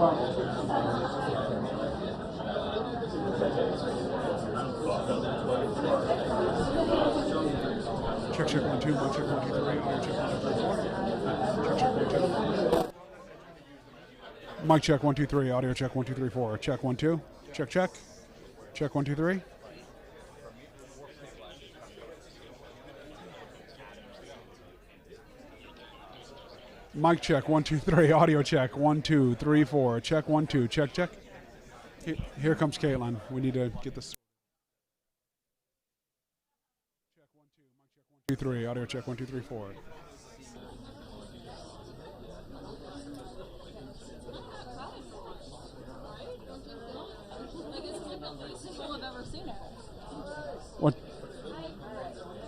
Check, check, 1, 2, mic check, 1, 2, 3, audio check, 1, 2, 3, 4. Check, check, 1, 2. Mic check, 1, 2, 3, audio check, 1, 2, 3, 4. Check, 1, 2. Check, check. Check, 1, 2, 3. Mic check, 1, 2, 3, audio check, 1, 2, 3, 4. Check, 1, 2, check, check. Here comes Caitlin. We need to get this. Check, 1, 2, mic check, 1, 2, 3, audio check, 1, 2, 3, 4.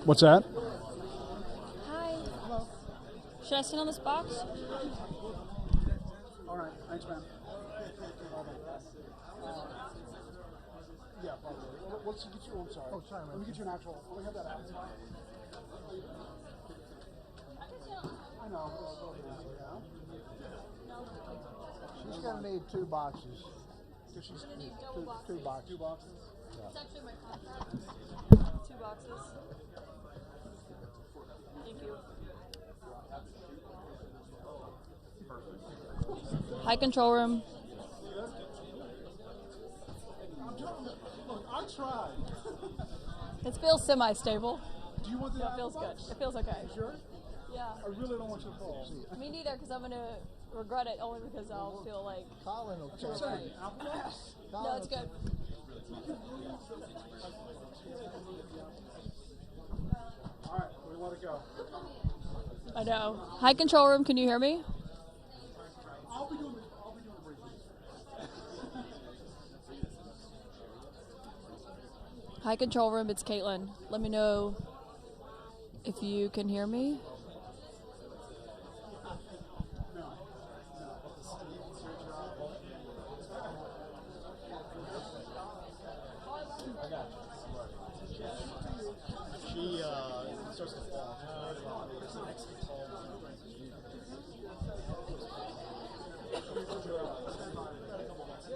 What's that? Hi. Hello. Should I sit on this box? All right. Thanks, man. Yeah, probably. Let's get you. I'm sorry. Oh, sorry, man. Let me get you an actual. Let me have that out. I know. She's going to need 2 boxes. She's Two boxes. 2 boxes? Yeah. It's actually my contract. 2 boxes. Thank you. High control room. Look, I tried. It feels semi-stable. Do you want the No, it feels good. It feels okay. You sure? Yeah. I really don't want you to fall. Me neither, because I'm going to regret it only because I'll feel like... Colin will check. Right. No, it's good. All right, we let it go. I know. High control room, can you hear me? I'll be doing the briefing. High control room, it's Caitlin. Let me know if you can hear me. She starts to fall.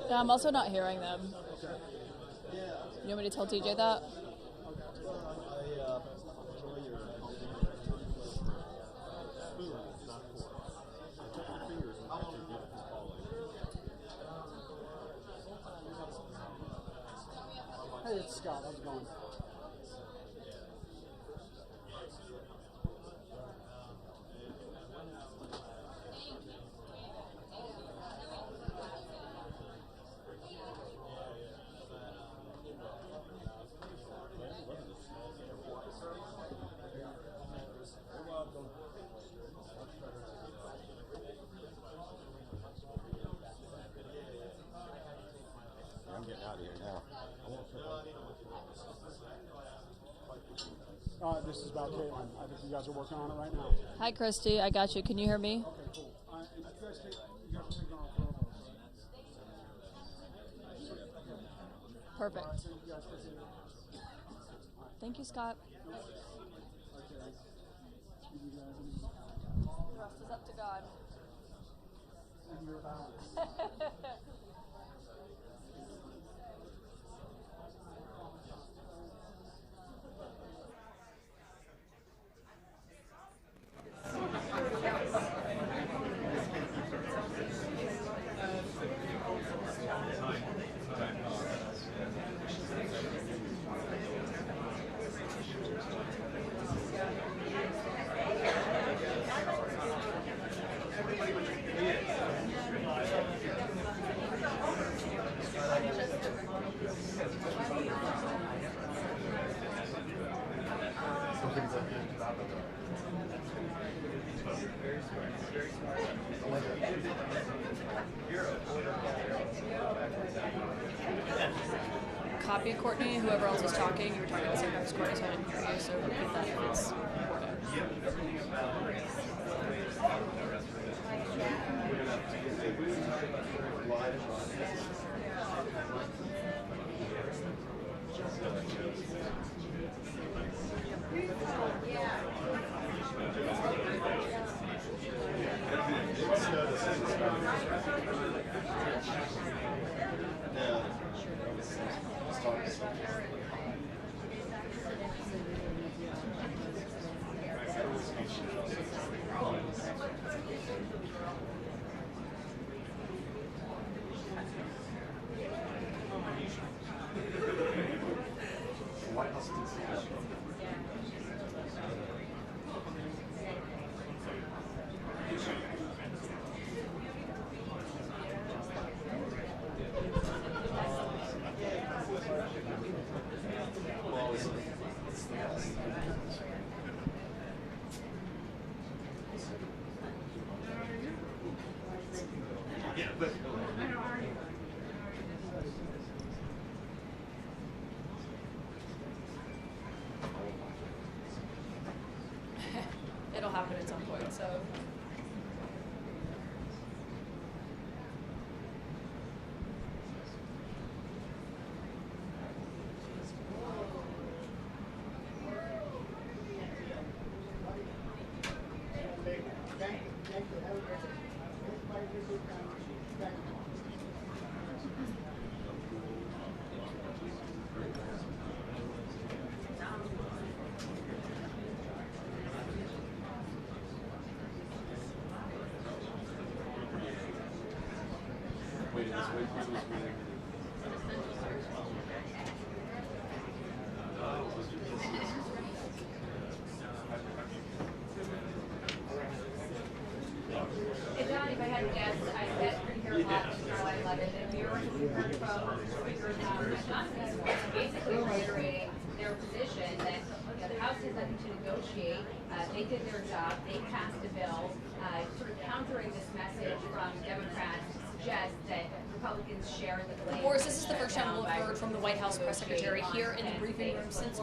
Yeah, I'm also not hearing them. You want me to tell TJ that? Hey, it's Scott. How's it going? I'm getting out of here now. This is about Caitlin. I think you guys are working on it right now. Hi, Christy. I got you. Can you hear me? Okay, cool. And you guys take it on for Perfect. Thank you, Scott. The rest is up to God. Copy, Courtney. Whoever else was talking, you were talking at the same time as Courtney, so I didn't hear you. So repeat that if it's It'll happen at some point, so. If I had to guess, I bet Karoline Leavitt that we heard from speakers basically reiterating their position that the House has nothing to negotiate. They did their job. They passed a bill, sort of countering this message from Democrats to suggest that Republicans share the blame. Boris, this is the first time we've heard from the White House press secretary here in the briefing room since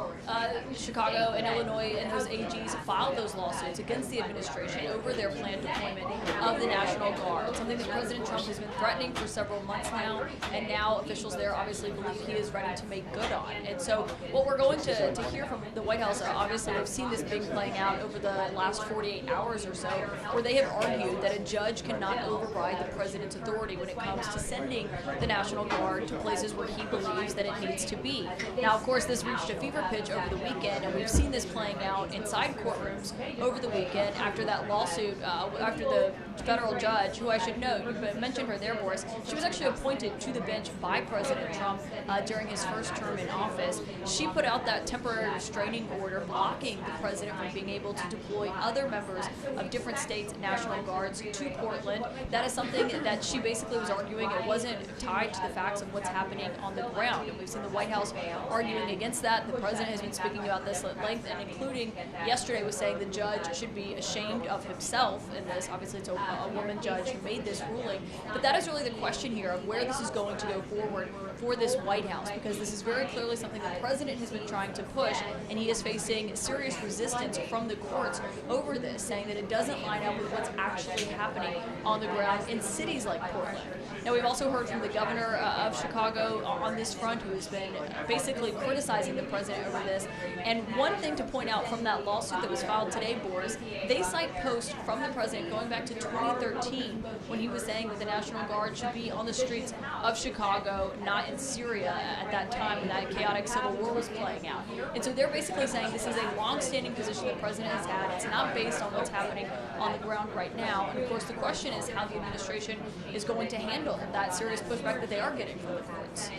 Chicago and Illinois and those AGs filed those lawsuits against the administration over their planned deployment of the National Guard, something that President Trump has been threatening for several months now, and now officials there obviously believe he is ready to make good on. And so what we're going to hear from the White House, obviously we've seen this big playing out over the last 48 hours or so, where they have argued that a judge cannot override the president's authority when it comes to sending the National Guard to places where he believes that it needs to be. Now, of course, this reached a fever pitch over the weekend, and we've seen this playing out inside courtrooms over the weekend after that lawsuit, after the federal judge, who I should note, you mentioned her there, Boris, she was actually appointed to the bench by President Trump during his first term in office. She put out that temporary restraining order blocking the president from being able to deploy other members of different states' National Guards to Portland. That is something that she basically was arguing it wasn't tied to the facts of what's happening on the ground. And we've seen the White House arguing against that. The president has been speaking about this at length, and including yesterday was saying the judge should be ashamed of himself in this. Obviously, it's a woman judge who made this ruling. But that is really the question here of where this is going to go forward for this White House, because this is very clearly something the president has been trying to push, and he is facing serious resistance from the courts over this, saying that it doesn't line up with what's actually happening on the ground in cities like Portland. Now, we've also heard from the governor of Chicago on this front, who has been basically criticizing the president over this. And one thing to point out from that lawsuit that was filed today, Boris, they cite posts from the president going back to 2013 when he was saying that the National Guard should be on the streets of Chicago, not in Syria at that time when that chaotic civil war was playing out. And so they're basically saying this is a long-standing position the president has had. It's not based on what's happening on the ground right now. And of course, the question is how the administration is going to handle that serious pushback that they are getting from the courts.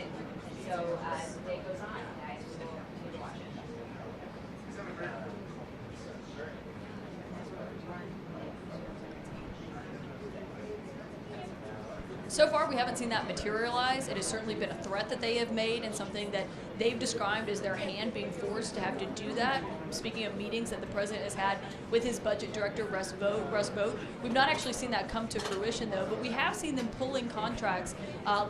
So the day goes on. I just will continue to watch it. So far, we haven't seen that materialize. It has certainly been a threat that they have made and something that they've described as their hand being forced to have to do that. Speaking of meetings that the president has had with his budget director, Russ Vought, we've not actually seen that come to fruition, though, but we have seen them pulling contracts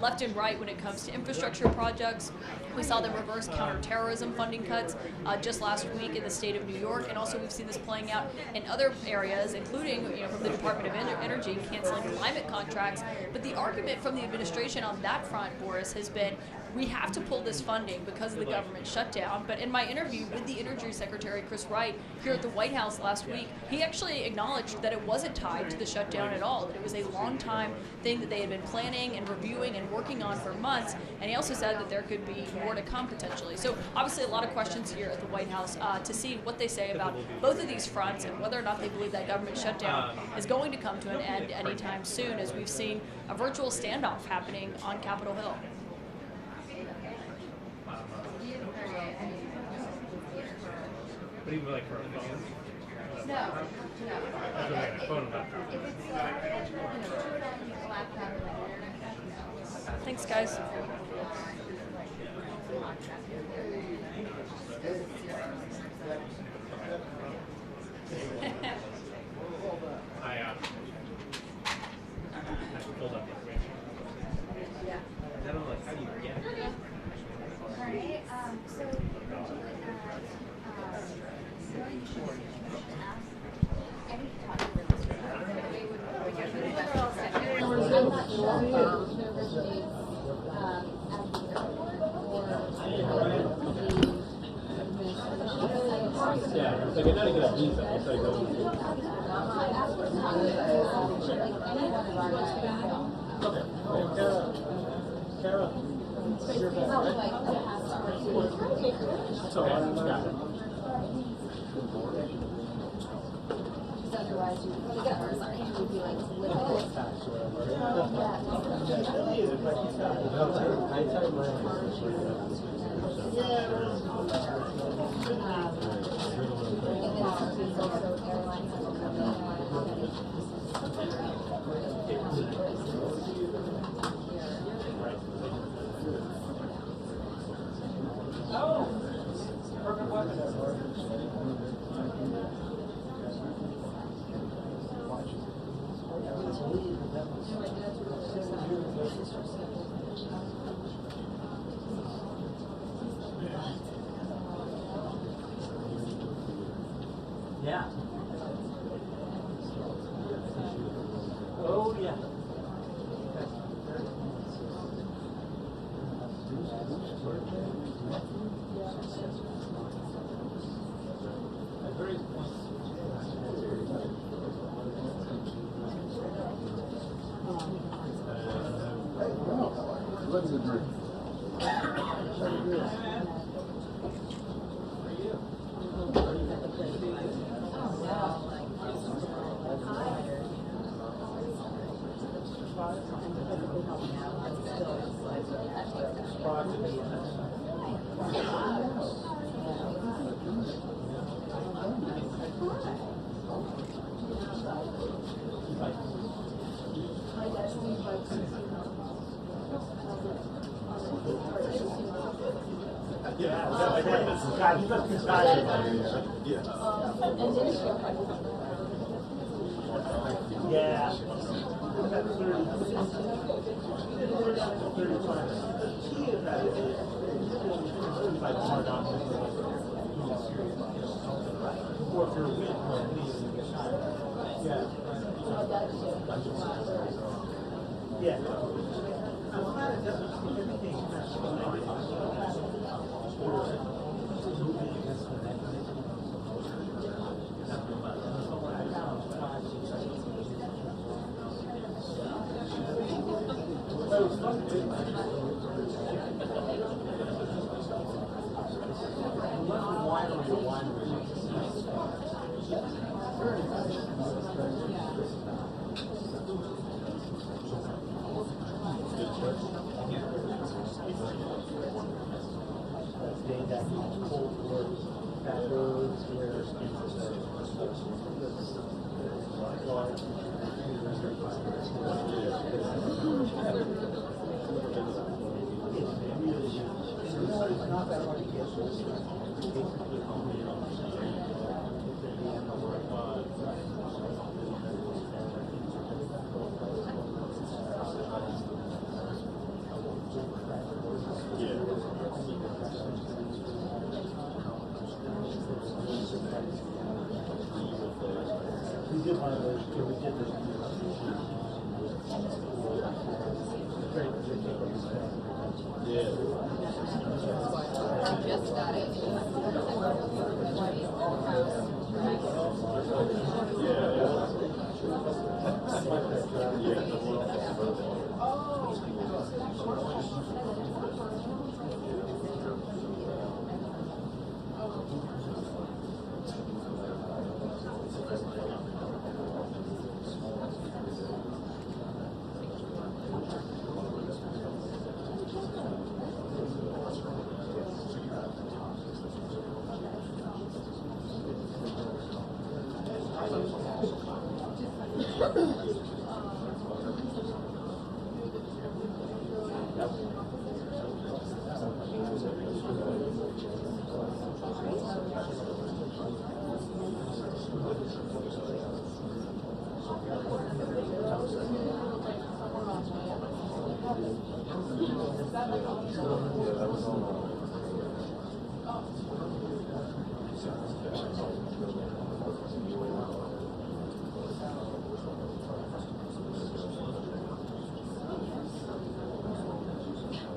left and right when it comes to infrastructure projects. We saw them reverse counterterrorism funding cuts just last week in the state of New York, and also we've seen this playing out in other areas, including from the Department of Energy canceling climate contracts. But the argument from the administration on that front, Boris, has been we have to pull this funding because of the government shutdown. But in my interview with the Energy Secretary, Chris Wright, here at the White House last week, he actually acknowledged that it wasn't tied to the shutdown at all, that it was a long time thing that they had been planning and reviewing and working on for months. And he also said that there could be more to come potentially. So obviously a lot of questions here at the White House to see what they say about both of these fronts and whether or not they believe that government shutdown is going to come to an end anytime soon, as we've seen a virtual standoff happening on Capitol Hill. But even like for a phone? No. That's what I phone about. If it's a laptop or like Thanks, guys. I pulled up the information. Yeah, it's like I gotta get a visa. It's like Kara, you're back, right? So, got it. Otherwise, you would be like yeah. Oh yeah. What's the drink?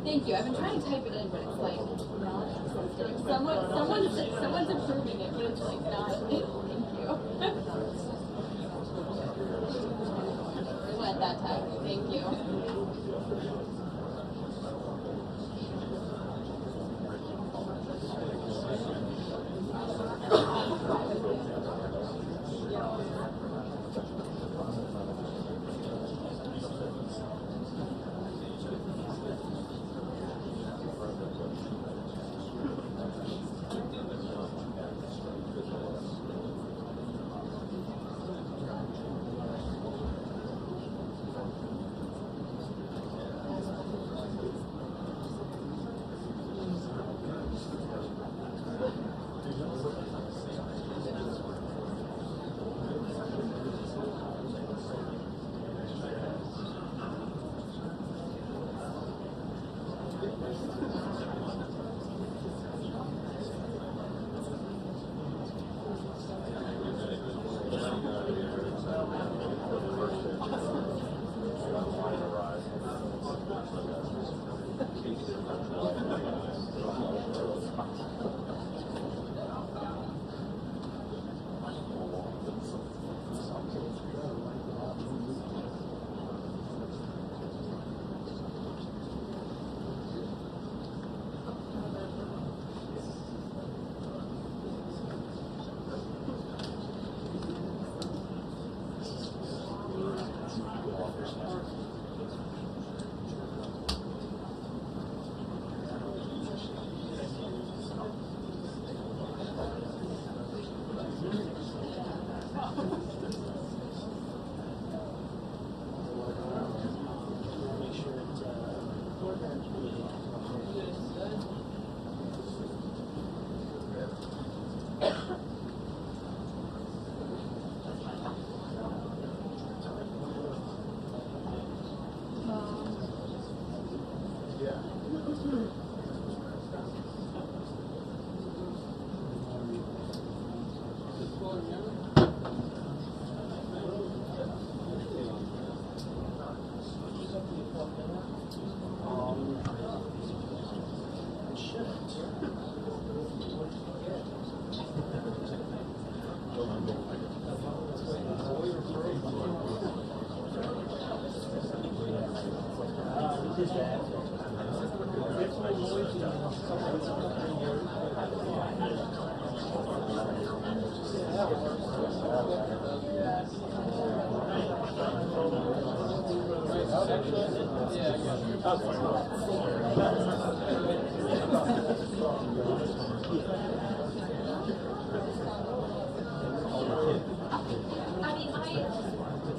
Thank you. I've been trying to type it in, but it's like someone's approving it, but it's like not. Thank you. We went that time. Thank you.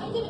I did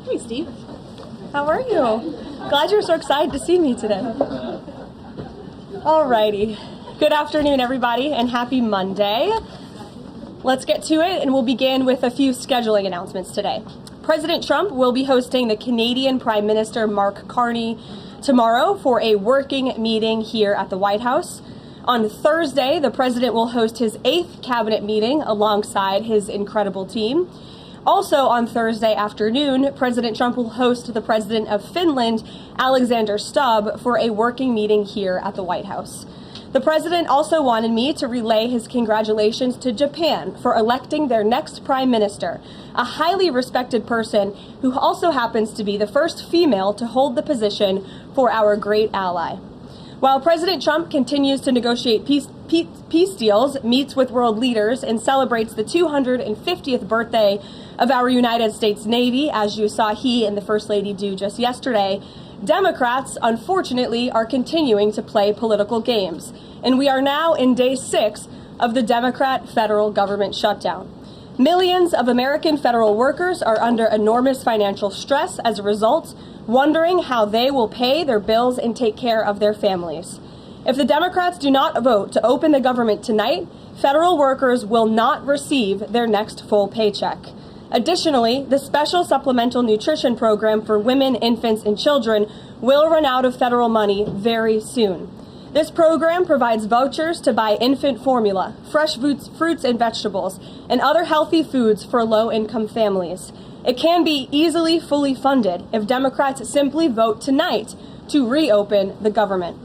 Hey, Steve. How are you? Glad you're so excited to see me today. Alrighty. Good afternoon, everybody, and happy Monday. Let's get to it, and we'll begin with a few scheduling announcements today. President Trump will be hosting the Canadian Prime Minister Mark Carney tomorrow for a working meeting here at the White House. On Thursday, the president will host his 8th cabinet meeting alongside his incredible team. Also on Thursday afternoon, President Trump will host the president of Finland, Alexander Stubb, for a working meeting here at the White House. The president also wanted me to relay his congratulations to Japan for electing their next prime minister, a highly respected person who also happens to be the first female to hold the position for our great ally. While President Trump continues to negotiate peace deals, meets with world leaders, and celebrates the 250th birthday of our United States Navy, as you saw he and the First Lady do just yesterday, Democrats, unfortunately, are continuing to play political games. And we are now in day 6 of the Democrat federal government shutdown. Millions of American federal workers are under enormous financial stress as a result, wondering how they will pay their bills and take care of their families. If the Democrats do not vote to open the government tonight, federal workers will not receive their next full paycheck. Additionally, the special supplemental nutrition program for women, infants, and children will run out of federal money very soon. This program provides vouchers to buy infant formula, fresh fruits and vegetables, and other healthy foods for low-income families. It can be easily fully funded if Democrats simply vote tonight to reopen the government.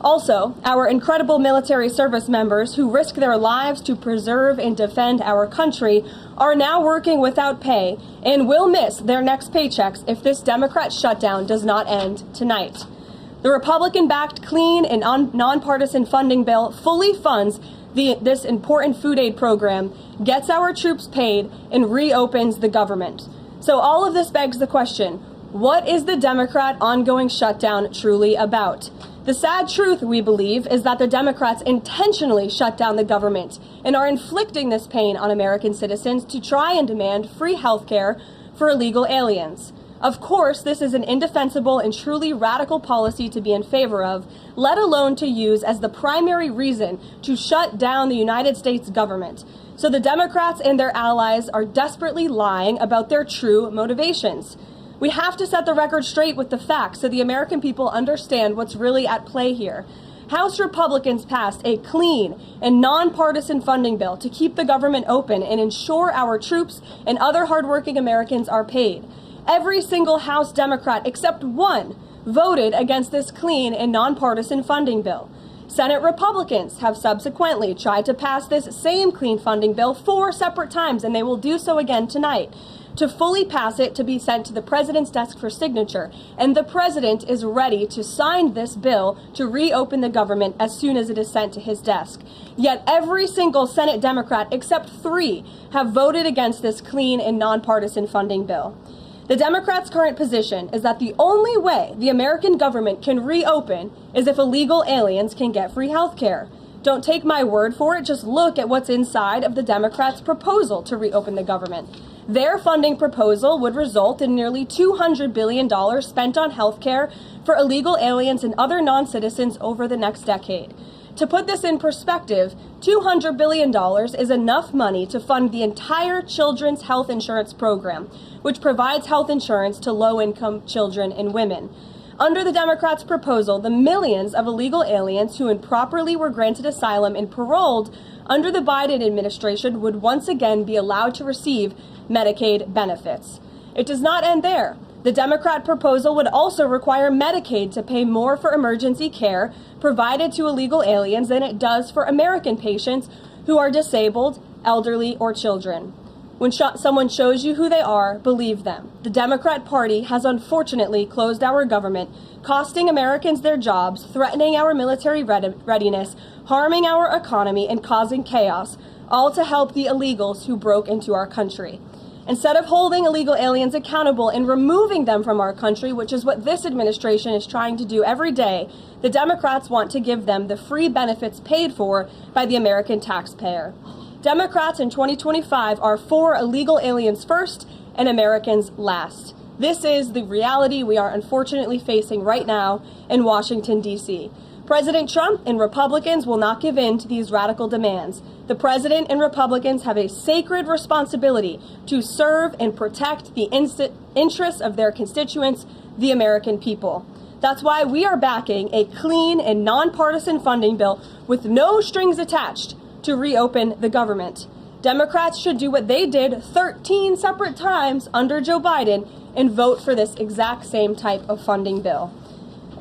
Also, our incredible military service members who risk their lives to preserve and defend our country are now working without pay and will miss their next paychecks if this Democrat shutdown does not end tonight. The Republican-backed clean and nonpartisan funding bill fully funds this important food aid program, gets our troops paid, and reopens the government. So all of this begs the question, what is the Democrat ongoing shutdown truly about? The sad truth, we believe, is that the Democrats intentionally shut down the government and are inflicting this pain on American citizens to try and demand free health care for illegal aliens. Of course, this is an indefensible and truly radical policy to be in favor of, let alone to use as the primary reason to shut down the United States government. So the Democrats and their allies are desperately lying about their true motivations. We have to set the record straight with the facts so the American people understand what's really at play here. House Republicans passed a clean and nonpartisan funding bill to keep the government open and ensure our troops and other hardworking Americans are paid. Every single House Democrat except one voted against this clean and nonpartisan funding bill. Senate Republicans have subsequently tried to pass this same clean funding bill 4 separate times, and they will do so again tonight, to fully pass it to be sent to the president's desk for signature. And the president is ready to sign this bill to reopen the government as soon as it is sent to his desk. Yet every single Senate Democrat except 3 have voted against this clean and nonpartisan funding bill. The Democrats' current position is that the only way the American government can reopen is if illegal aliens can get free health care. Don't take my word for it, just look at what's inside of the Democrats' proposal to reopen the government. Their funding proposal would result in nearly $200 billion spent on health care for illegal aliens and other non-citizens over the next decade. To put this in perspective, $200 billion is enough money to fund the entire children's health insurance program, which provides health insurance to low-income children and women. Under the Democrats' proposal, the millions of illegal aliens who improperly were granted asylum and paroled under the Biden administration would once again be allowed to receive Medicaid benefits. It does not end there. The Democrat proposal would also require Medicaid to pay more for emergency care provided to illegal aliens than it does for American patients who are disabled, elderly, or children. When someone shows you who they are, believe them. The Democrat Party has unfortunately closed our government, costing Americans their jobs, threatening our military readiness, harming our economy, and causing chaos, all to help the illegals who broke into our country. Instead of holding illegal aliens accountable and removing them from our country, which is what this administration is trying to do every day, the Democrats want to give them the free benefits paid for by the American taxpayer. Democrats in 2025 are for illegal aliens first and Americans last. This is the reality we are unfortunately facing right now in Washington, D.C. President Trump and Republicans will not give in to these radical demands. The president and Republicans have a sacred responsibility to serve and protect the interests of their constituents, the American people. That's why we are backing a clean and nonpartisan funding bill with no strings attached to reopen the government. Democrats should do what they did 13 separate times under Joe Biden and vote for this exact same type of funding bill.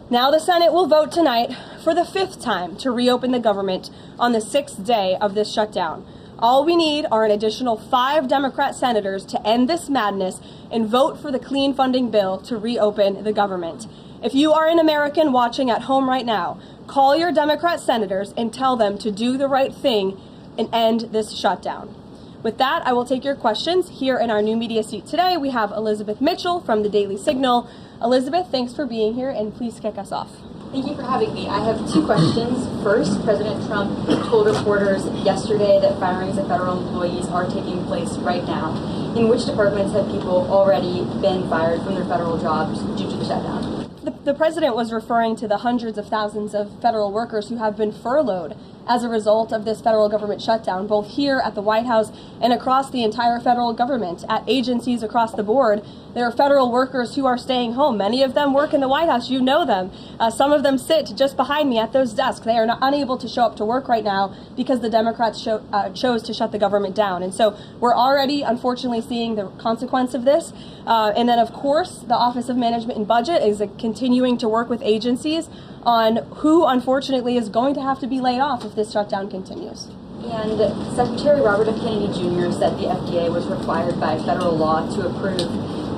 Now the Senate will vote tonight for the 5th time to reopen the government on the 6th day of this shutdown. All we need are an additional 5 Democrat senators to end this madness and vote for the clean funding bill to reopen the government. If you are an American watching at home right now, call your Democrat senators and tell them to do the right thing and end this shutdown. With that, I will take your questions. Here in our new media seat today, we have Elizabeth Mitchell from the Daily Signal. Elizabeth, thanks for being here, and please kick us off. Thank you for having me. I have 2 questions. First, President Trump told reporters yesterday that firings of federal employees are taking place right now. In which departments have people already been fired from their federal jobs due to the shutdown? The president was referring to the hundreds of thousands of federal workers who have been furloughed as a result of this federal government shutdown, both here at the White House and across the entire federal government. At agencies across the board, there are federal workers who are staying home. Many of them work in the White House. You know them. Some of them sit just behind me at those desks. They are unable to show up to work right now because the Democrats chose to shut the government down. And so we're already, unfortunately, seeing the consequence of this. And then, of course, the Office of Management and Budget is continuing to work with agencies on who, unfortunately, is going to have to be laid off if this shutdown continues. And Secretary Robert F. Kennedy Jr. said the FDA was required by federal law to approve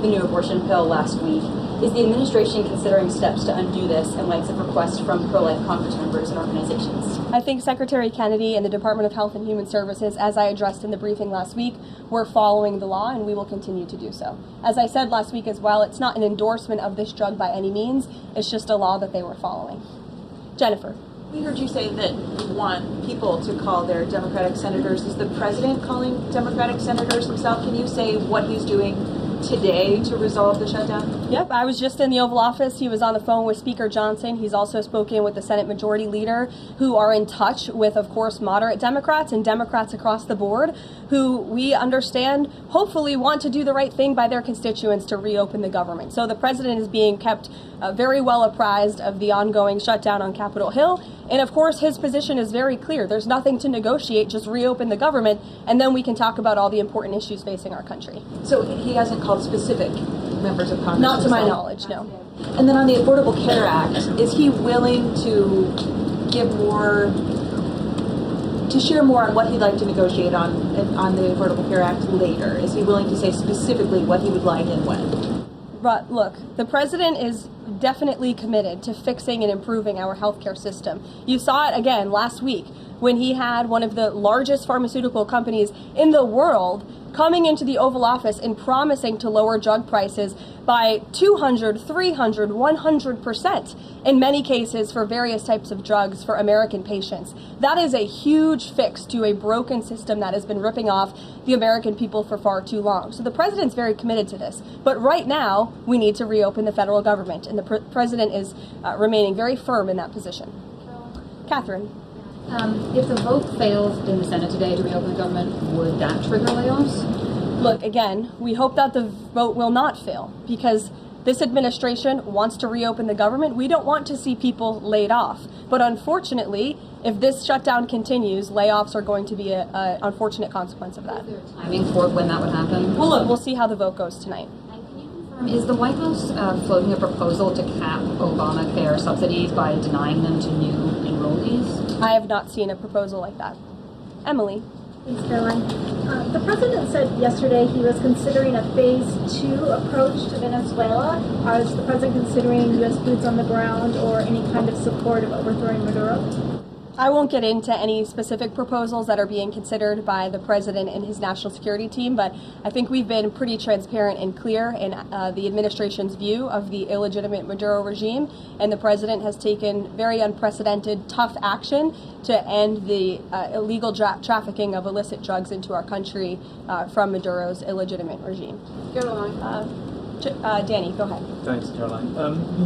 the new abortion pill last week. Is the administration considering steps to undo this in light of requests from pro-life Congress members and organizations? I think Secretary Kennedy and the Department of Health and Human Services, as I addressed in the briefing last week, were following the law, and we will continue to do so. As I said last week as well, it's not an endorsement of this drug by any means. It's just a law that they were following. Jennifer. We heard you say that you want people to call their Democratic senators. Is the president calling Democratic senators himself? Can you say what he's doing today to resolve the shutdown? Yep, I was just in the Oval Office. He was on the phone with Speaker Johnson. He's also spoken with the Senate Majority Leader, who are in touch with, of course, moderate Democrats and Democrats across the board, who we understand hopefully want to do the right thing by their constituents to reopen the government. So the president is being kept very well apprised of the ongoing shutdown on Capitol Hill. And of course, his position is very clear. There's nothing to negotiate, just reopen the government, and then we can talk about all the important issues facing our country. So he hasn't called specific members of Congress? Not to my knowledge, no. And then on the Affordable Care Act, is he willing to give more, to share more on what he'd like to negotiate on the Affordable Care Act later? Is he willing to say specifically what he would like and when? But look, the president is definitely committed to fixing and improving our healthcare system. You saw it again last week when he had one of the largest pharmaceutical companies in the world coming into the Oval Office and promising to lower drug prices by 200, 300, 100% in many cases for various types of drugs for American patients. That is a huge fix to a broken system that has been ripping off the American people for far too long. So the president's very committed to this. But right now, we need to reopen the federal government, and the president is remaining very firm in that position. Catherine. If the vote fails in the Senate today to reopen the government, would that trigger layoffs? Look, again, we hope that the vote will not fail because this administration wants to reopen the government. We don't want to see people laid off. But unfortunately, if this shutdown continues, layoffs are going to be an unfortunate consequence of that. Is there timing for when that would happen? Well, look, we'll see how the vote goes tonight. Is the White House floating a proposal to cap Obamacare subsidies by denying them to new enrollees? I have not seen a proposal like that. Emily. Thanks, Caroline. The president said yesterday he was considering a phase 2 approach to Venezuela. Is the president considering U.S. boots on the ground or any kind of support of overthrowing Maduro? I won't get into any specific proposals that are being considered by the president and his national security team, but I think we've been pretty transparent and clear in the administration's view of the illegitimate Maduro regime, and the president has taken very unprecedented, tough action to end the illegal trafficking of illicit drugs into our country from Maduro's illegitimate regime. Danny, go ahead. Thanks, Caroline.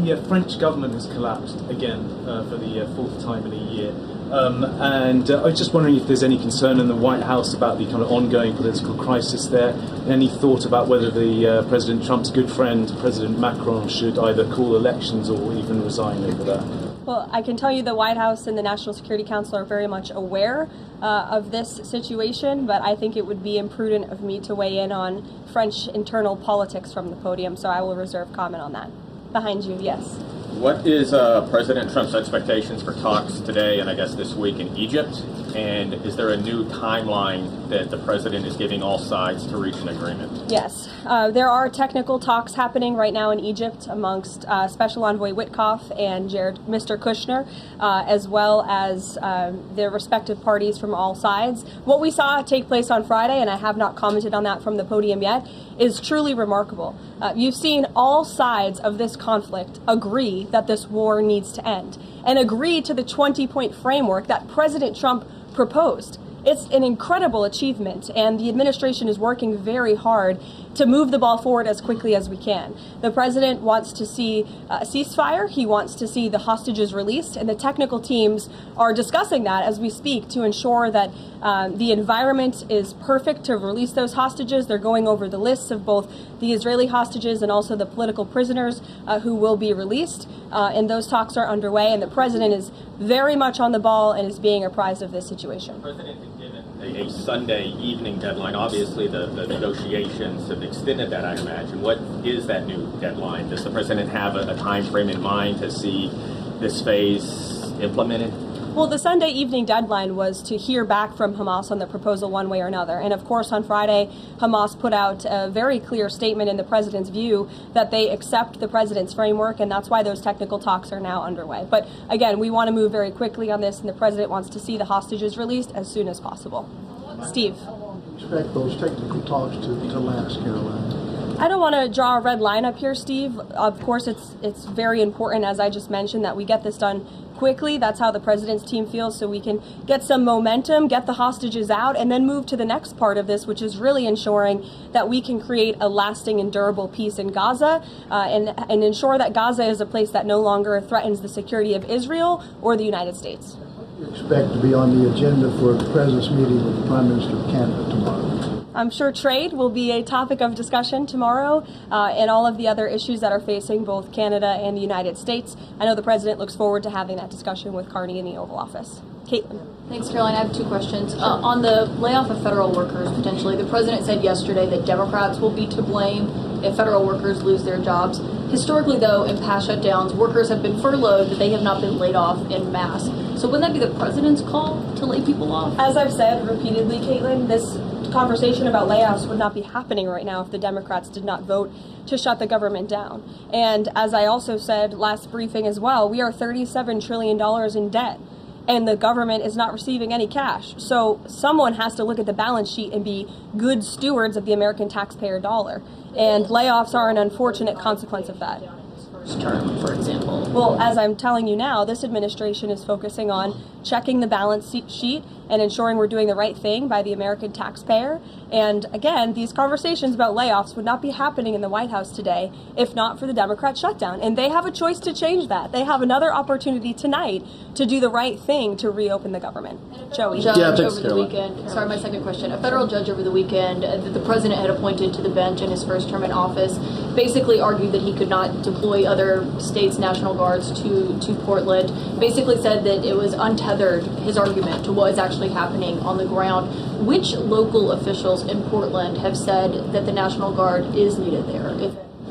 The French government has collapsed again for the fourth time in a year. And I was just wondering if there's any concern in the White House about the kind of ongoing political crisis there. Any thought about whether the President Trump's good friend, President Macron, should either call elections or even resign over that? Well, I can tell you the White House and the National Security Council are very much aware of this situation, but I think it would be imprudent of me to weigh in on French internal politics from the podium, so I will reserve comment on that. Behind you, yes. What is President Trump's expectations for talks today and I guess this week in Egypt? And is there a new timeline that the president is giving all sides to reach an agreement? Yes. There are technical talks happening right now in Egypt amongst Special Envoy Witkoff and Mr. Kushner, as well as their respective parties from all sides. What we saw take place on Friday, and I have not commented on that from the podium yet, is truly remarkable. You've seen all sides of this conflict agree that this war needs to end and agree to the 20-point framework that President Trump proposed. It's an incredible achievement, and the administration is working very hard to move the ball forward as quickly as we can. The president wants to see a ceasefire. He wants to see the hostages released, and the technical teams are discussing that as we speak to ensure that the environment is perfect to release those hostages. They're going over the lists of both the Israeli hostages and also the political prisoners who will be released, and those talks are underway, and the president is very much on the ball and is being apprised of this situation. The president had given a Sunday evening deadline. Obviously, the negotiations have extended that, I imagine. What is that new deadline? Does the president have a time frame in mind to see this phase implemented? Well, the Sunday evening deadline was to hear back from Hamas on the proposal one way or another. And of course, on Friday, Hamas put out a very clear statement in the president's view that they accept the president's framework, and that's why those technical talks are now underway. But again, we want to move very quickly on this, and the president wants to see the hostages released as soon as possible. Steve. How long do you expect those technical talks to last, Caroline? I don't want to draw a red line up here, Steve. Of course, it's very important, as I just mentioned, that we get this done quickly. That's how the president's team feels, so we can get some momentum, get the hostages out, and then move to the next part of this, which is really ensuring that we can create a lasting and durable peace in Gaza and ensure that Gaza is a place that no longer threatens the security of Israel or the United States. What do you expect to be on the agenda for the president's meeting with the Prime Minister of Canada tomorrow? I'm sure trade will be a topic of discussion tomorrow and all of the other issues that are facing both Canada and the United States. I know the president looks forward to having that discussion with Carney in the Oval Office. Caitlin. Thanks, Caroline. I have two questions. On the layoff of federal workers, potentially, the president said yesterday that Democrats will be to blame if federal workers lose their jobs. Historically, though, in past shutdowns, workers have been furloughed, but they have not been laid off en masse. So wouldn't that be the president's call to lay people off? As I've said repeatedly, Caitlin, this conversation about layoffs would not be happening right now if the Democrats did not vote to shut the government down. And as I also said last briefing as well, we are $37 trillion in debt, and the government is not receiving any cash. So someone has to look at the balance sheet and be good stewards of the American taxpayer dollar. And layoffs are an unfortunate consequence of that. Term, for example. Well, as I'm telling you now, this administration is focusing on checking the balance sheet and ensuring we're doing the right thing by the American taxpayer. And again, these conversations about layoffs would not be happening in the White House today if not for the Democrat shutdown. And they have a choice to change that. They have another opportunity tonight to do the right thing to reopen the government. Joey. Judge over the weekend. Sorry, my second question. A federal judge over the weekend that the president had appointed to the bench in his first term in office basically argued that he could not deploy other states' National Guards to Portland. Basically said that it was untethered, his argument, to what is actually happening on the ground. Which local officials in Portland have said that the National Guard is needed there?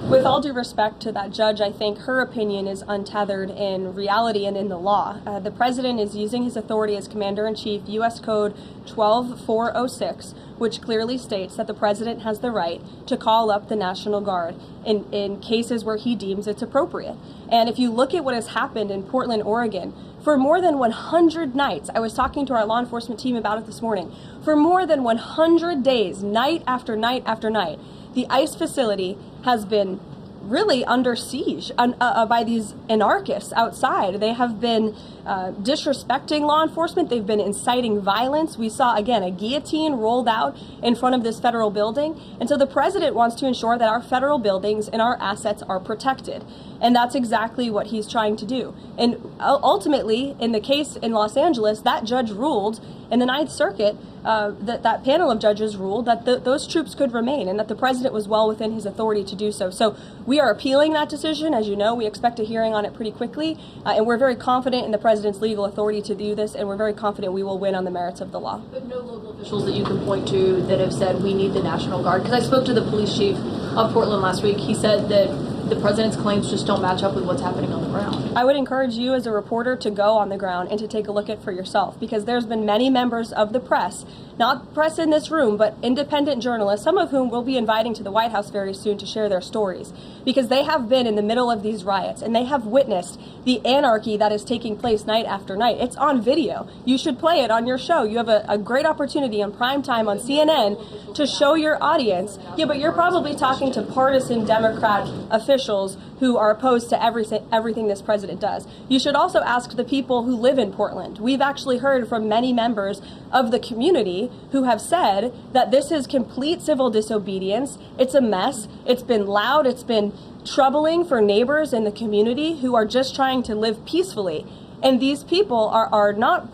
With all due respect to that judge, I think her opinion is untethered in reality and in the law. The president is using his authority as Commander-in-Chief, U.S. Code 12406, which clearly states that the president has the right to call up the National Guard in cases where he deems it's appropriate. And if you look at what has happened in Portland, Oregon, for more than 100 nights, I was talking to our law enforcement team about it this morning, for more than 100 days, night after night after night, the ICE facility has been really under siege by these anarchists outside. They have been disrespecting law enforcement. They've been inciting violence. We saw, again, a guillotine rolled out in front of this federal building. And so the president wants to ensure that our federal buildings and our assets are protected. And that's exactly what he's trying to do. And ultimately, in the case in Los Angeles, that judge ruled in the Ninth Circuit, that panel of judges ruled that those troops could remain and that the president was well within his authority to do so. So we are appealing that decision. As you know, we expect a hearing on it pretty quickly, and we're very confident in the president's legal authority to do this, and we're very confident we will win on the merits of the law. But no local officials that you can point to that have said we need the National Guard? Because I spoke to the police chief of Portland last week. He said that the president's claims just don't match up with what's happening on the ground. I would encourage you as a reporter to go on the ground and to take a look at it for yourself, because there's been many members of the press, not press in this room, but independent journalists, some of whom we'll be inviting to the White House very soon to share their stories, because they have been in the middle of these riots and they have witnessed the anarchy that is taking place night after night. It's on video. You should play it on your show. You have a great opportunity on prime time on CNN to show your audience. Yeah, but you're probably talking to partisan Democrat officials who are opposed to everything this president does. You should also ask the people who live in Portland. We've actually heard from many members of the community who have said that this is complete civil disobedience. It's a mess. It's been loud. It's been troubling for neighbors in the community who are just trying to live peacefully. And these people are not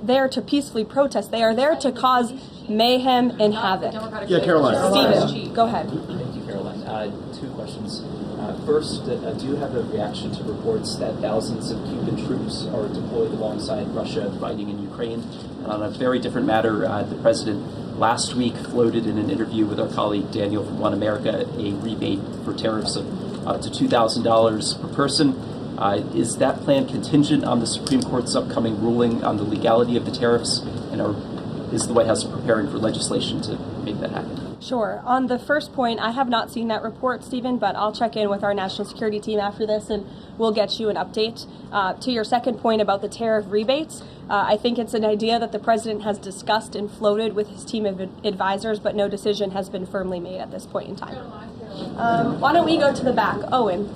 there to peacefully protest. They are there to cause mayhem and havoc. Yeah, Karoline. Steven, go ahead. Thank you, Karoline. Two questions. First, do you have a reaction to reports that thousands of Cuban troops are deployed alongside Russia fighting in Ukraine? And on a very different matter, the president last week floated in an interview with our colleague Daniel from One America a rebate for tariffs of up to $2,000 per person. Is that plan contingent on the Supreme Court's upcoming ruling on the legality of the tariffs? And is the White House preparing for legislation to make that happen? Sure. On the first point, I have not seen that report, Stephen, but I'll check in with our national security team after this and we'll get you an update. To your second point about the tariff rebates, I think it's an idea that the president has discussed and floated with his team of advisors, but no decision has been firmly made at this point in time. Why don't we go to the back? Owen.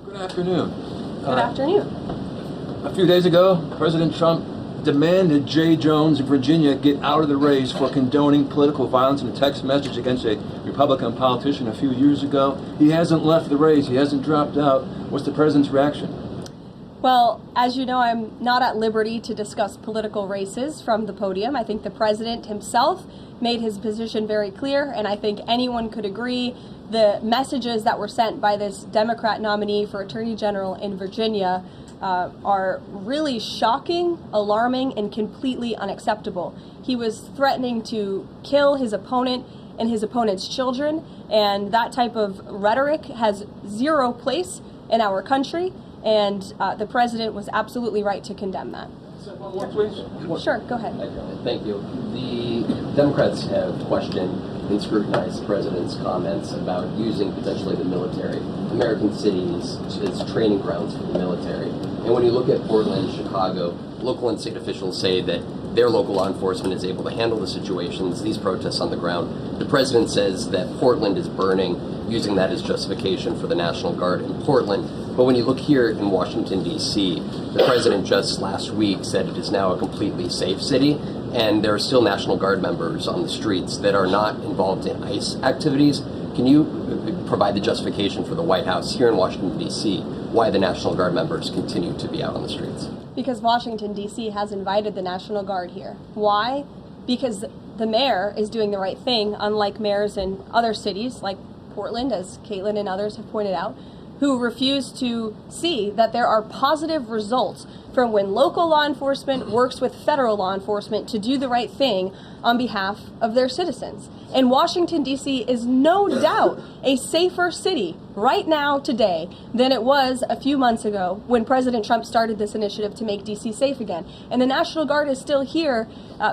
Good afternoon. Good afternoon. A few days ago, President Trump demanded Jay Jones of Virginia get out of the race for condoning political violence in a text message against a Republican politician a few years ago. He hasn't left the race. He hasn't dropped out. What's the president's reaction? Well, as you know, I'm not at liberty to discuss political races from the podium. I think the president himself made his position very clear, and I think anyone could agree the messages that were sent by this Democrat nominee for Attorney General in Virginia are really shocking, alarming, and completely unacceptable. He was threatening to kill his opponent and his opponent's children, and that type of rhetoric has zero place in our country, and the president was absolutely right to condemn that. Sure, go ahead. Thank you. The Democrats have questioned and scrutinized the president's comments about using potentially the military, American cities, as training grounds for the military. And when you look at Portland, Chicago, local and state officials say that their local law enforcement is able to handle the situations, these protests on the ground. The president says that Portland is burning, using that as justification for the National Guard in Portland. But when you look here in Washington, D.C., the president just last week said it is now a completely safe city, and there are still National Guard members on the streets that are not involved in ICE activities. Can you provide the justification for the White House here in Washington, D.C., why the National Guard members continue to be out on the streets? Because Washington, D.C. has invited the National Guard here. Why? Because the mayor is doing the right thing, unlike mayors in other cities like Portland, as Caitlin and others have pointed out, who refuse to see that there are positive results from when local law enforcement works with federal law enforcement to do the right thing on behalf of their citizens. And Washington, D.C. is no doubt a safer city right now today than it was a few months ago when President Trump started this initiative to make D.C. safe again. And the National Guard is still here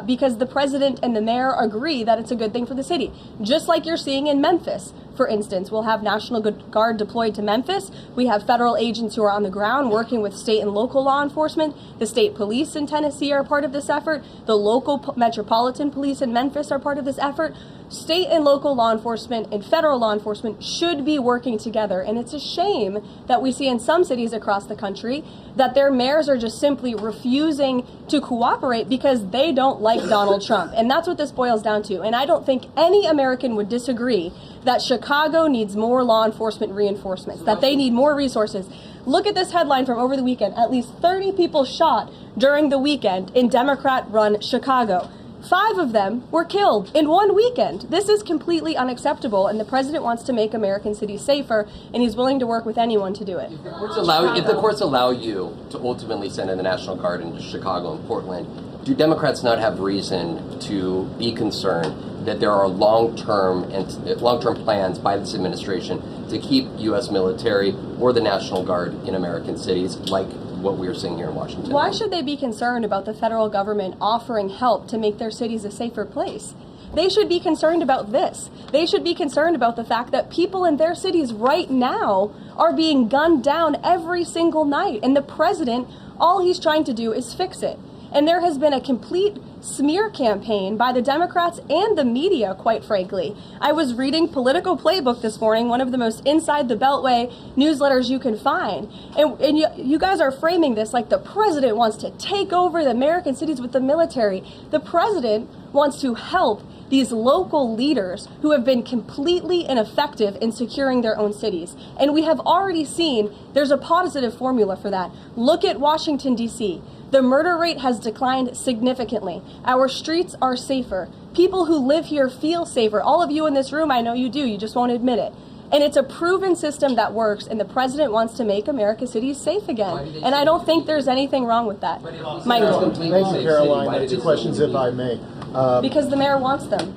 because the president and the mayor agree that it's a good thing for the city. Just like you're seeing in Memphis, for instance. We'll have National Guard deployed to Memphis. We have federal agents who are on the ground working with state and local law enforcement. The state police in Tennessee are part of this effort. The local metropolitan police police in Memphis are part of this effort. State and local law enforcement and federal law enforcement should be working together. And it's a shame that we see in some cities across the country that their mayors are just simply refusing to cooperate because they don't like Donald Trump. And that's what this boils down to. And I don't think any American would disagree that Chicago needs more law enforcement reinforcements, that they need more resources. Look at this headline from over the weekend. At least 30 people shot during the weekend in Democrat-run Chicago. 5 of them were killed in one weekend. This is completely unacceptable, and the president wants to make American cities safer, and he's willing to work with anyone to do it. If the courts allow you to ultimately send in the National Guard into Chicago and Portland, do Democrats not have reason to be concerned that there are long-term plans by this administration to keep U.S. military or the National Guard in American cities, like what we're seeing here in Washington? Why should they be concerned about the federal government offering help to make their cities a safer place? They should be concerned about this. They should be concerned about the fact that people in their cities right now are being gunned down every single night. And the president, all he's trying to do is fix it. And there has been a complete smear campaign by the Democrats and the media, quite frankly. I was reading Political Playbook this morning, one of the most inside the Beltway newsletters you can find. And you guys are framing this like the president wants to take over the American cities with the military. The president wants to help these local leaders who have been completely ineffective in securing their own cities. And we have already seen there's a positive formula for that. Look at Washington, D.C. The murder rate has declined significantly. Our streets are safer. People who live here feel safer. All of you in this room, I know you do, you just won't admit it. And it's a proven system that works, and the president wants to make America's cities safe again. And I don't think there's anything wrong with that. Michael. Thank you, Caroline. 2 questions, if I may. Because the mayor wants them.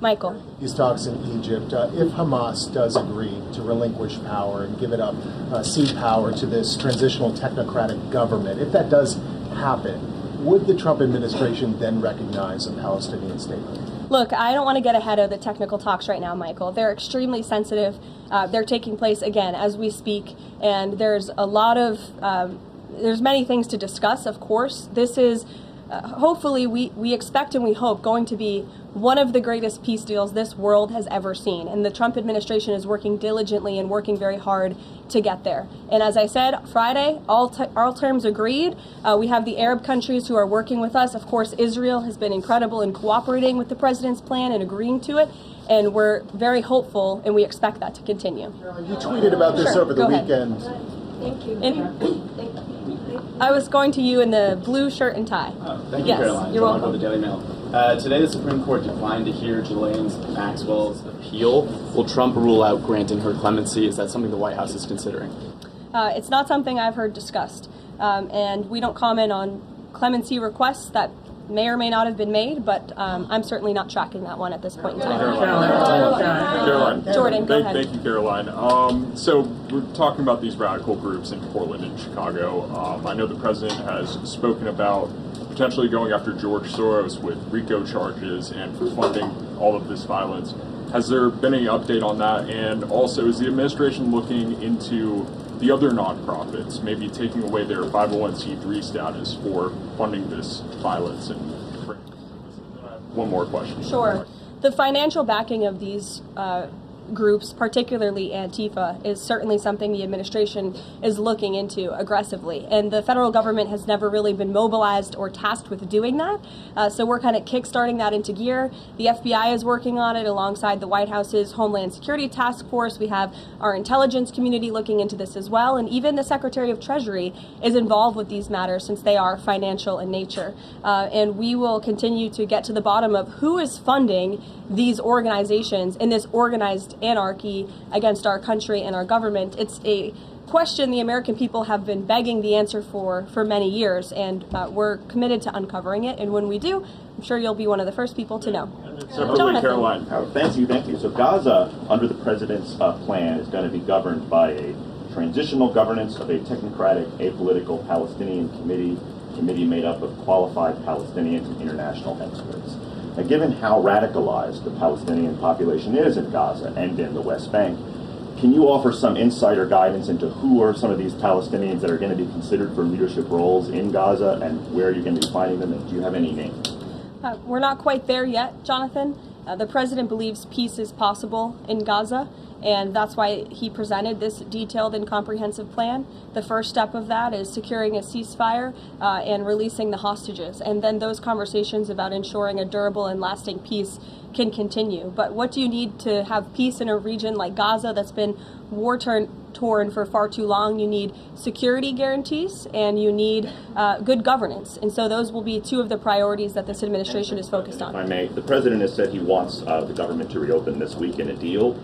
Michael. These talks in Egypt, if Hamas does agree to relinquish power and give it up, cede power to this transitional technocratic government, if that does happen, would the Trump administration then recognize a Palestinian state? Look, I don't want to get ahead of the technical talks right now, Michael. They're extremely sensitive. They're taking place, again, as we speak, and there's a lot of, there's many things to discuss, of course. This is hopefully we expect and we hope going to be one of the greatest peace deals this world has ever seen. And the Trump administration is working diligently and working very hard to get there. And as I said, Friday, all terms agreed. We have the Arab countries who are working with us. Of course, Israel has been incredible in cooperating with the president's plan and agreeing to it. And we're very hopeful, and we expect that to continue. You tweeted about this over the weekend. Thank you. I was going to you in the blue shirt and tie. Thank you, yes, Caroline. You're welcome. The Daily Mail. Today, the Supreme Court declined to hear Ghislaine Maxwell's appeal. Will Trump rule out granting her clemency? Is that something the White House is considering? It's not something I've heard discussed. And we don't comment on clemency requests that may or may not have been made, but I'm certainly not tracking that one at this point in time. Caroline. Jordan, go ahead. Thank you, Caroline. So we're talking about these radical groups in Portland and Chicago. I know the president has spoken about potentially going after George Soros with RICO charges and for funding all of this violence. Has there been any update on that? And also, is the administration looking into the other nonprofits, maybe taking away their 501c3 status for funding this violence? And one more question. Sure. The financial backing of these groups, particularly Antifa, is certainly something the administration is looking into aggressively. And the federal government has never really been mobilized or tasked with doing that. So we're kind of kickstarting that into gear. The FBI is working on it alongside the White House's Homeland Security Task Force. We have our intelligence community looking into this as well. And even the Secretary of Treasury is involved with these matters since they are financial in nature. And we will continue to get to the bottom of who is funding these organizations in this organized anarchy against our country and our government. It's a question the American people have been begging the answer for many years, and we're committed to uncovering it. And when we do, I'm sure you'll be one of the first people to know. Separately, Caroline. Thank you. So Gaza, under the president's plan, is going to be governed by a transitional governance of a technocratic, apolitical Palestinian committee made up of qualified Palestinians and international experts. Now, given how radicalized the Palestinian population is in Gaza and in the West Bank, can you offer some insight or guidance into who are some of these Palestinians that are going to be considered for leadership roles in Gaza, and where you're going to be finding them, and do you have any names? We're not quite there yet, Jonathan. The president believes peace is possible in Gaza, and that's why he presented this detailed and comprehensive plan. The first step of that is securing a ceasefire and releasing the hostages, and then those conversations about ensuring a durable and lasting peace can continue. But what do you need to have peace in a region like Gaza that's been war-torn for far too long? You need security guarantees and you need good governance. And so those will be two of the priorities that this administration is focused on. If I may, the president has said he wants the government to reopen this week in a deal.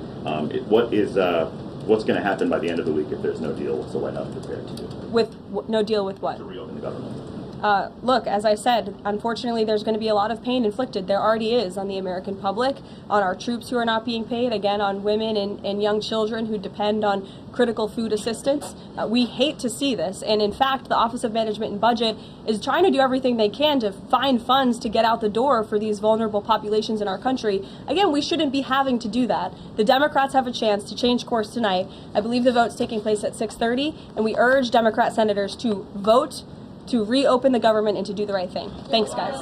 What's going to happen by the end of the week if there's no deal? What's the White House prepared to do? With no deal with what? To reopen the government. Look, as I said, unfortunately, there's going to be a lot of pain inflicted. There already is on the American public, on our troops who are not being paid, again, on women and young children who depend on critical food assistance. We hate to see this. And in fact, the Office of Management and Budget is trying to do everything they can to find funds to get out the door for these vulnerable populations in our country. Again, we shouldn't be having to do that. The Democrats have a chance to change course tonight. I believe the vote's taking place at 6:30, and we urge Democrat senators to vote to reopen the government and to do the right thing. Thanks, guys.